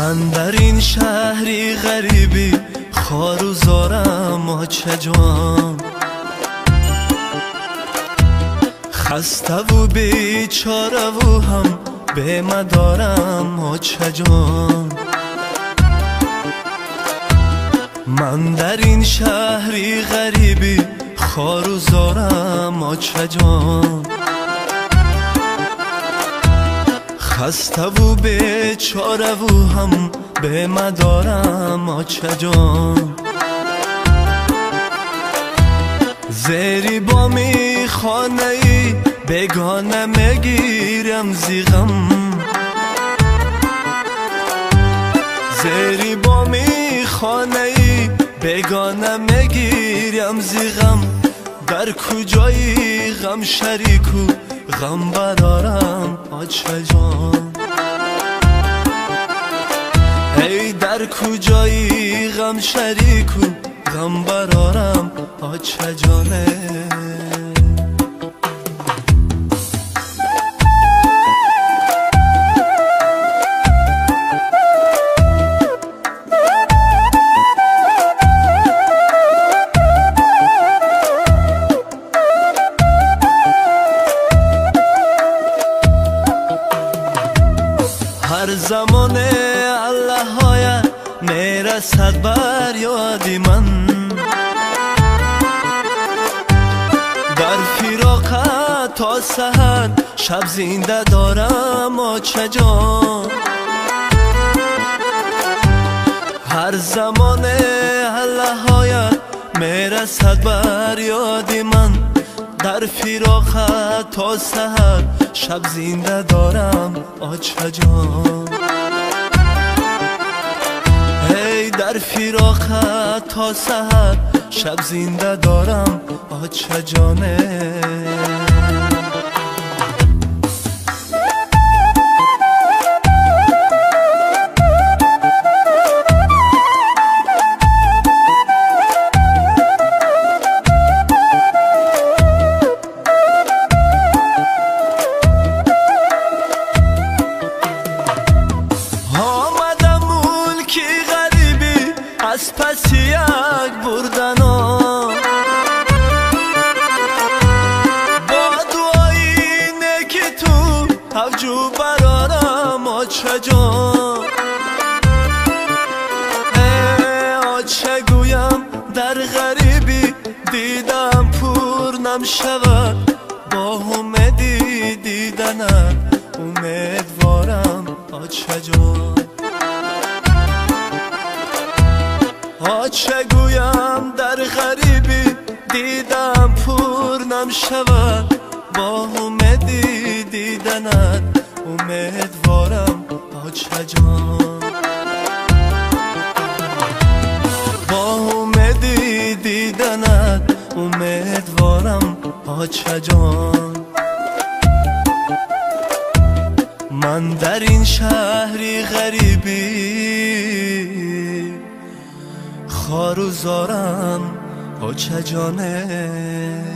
من در این شهری غریبی خوار و زارم آچه جان، خسته و بیچاره و هم به مدارم آچه جان. من در این شهری غریبی خوار و زارم آچه جان، خسته و بیچاره و هم به مدارم آچه جان. زیری بامی خانه ای بگانه میگیرم زیغم، زیری بامی خانه ای بگانه میگیرم زیغم. در کجایی غم شریکو غم برارم آچه جان، ای در کجایی غم شریکو غم برارم آچه جانه. هر زمان الله های میرسد بر یادی من، در فراقت تا سحر شب زنده دارم آچه جان. هر زمان الله های میرسد بر یادی من، در فراقت تا سحر شب زنده دارم آچه جان. ای در فراقت تا سحر شب زنده دارم آچه جانه. از پس یک بردنا با دعایی نکی تو هفجو برارم آچه جان. آچه گویم در غریبی دیدم پر نمشود، با امیدی دیدنت امیدوارم آچه جان. آچه گویم در غریبی دیدم پر نمشود، با امیدی دیدنت امیدوارم آچه جان. با امیدی دیدنت امیدوارم آچه جان. من در این شهری غریبی خوار و زارم آچه جانه.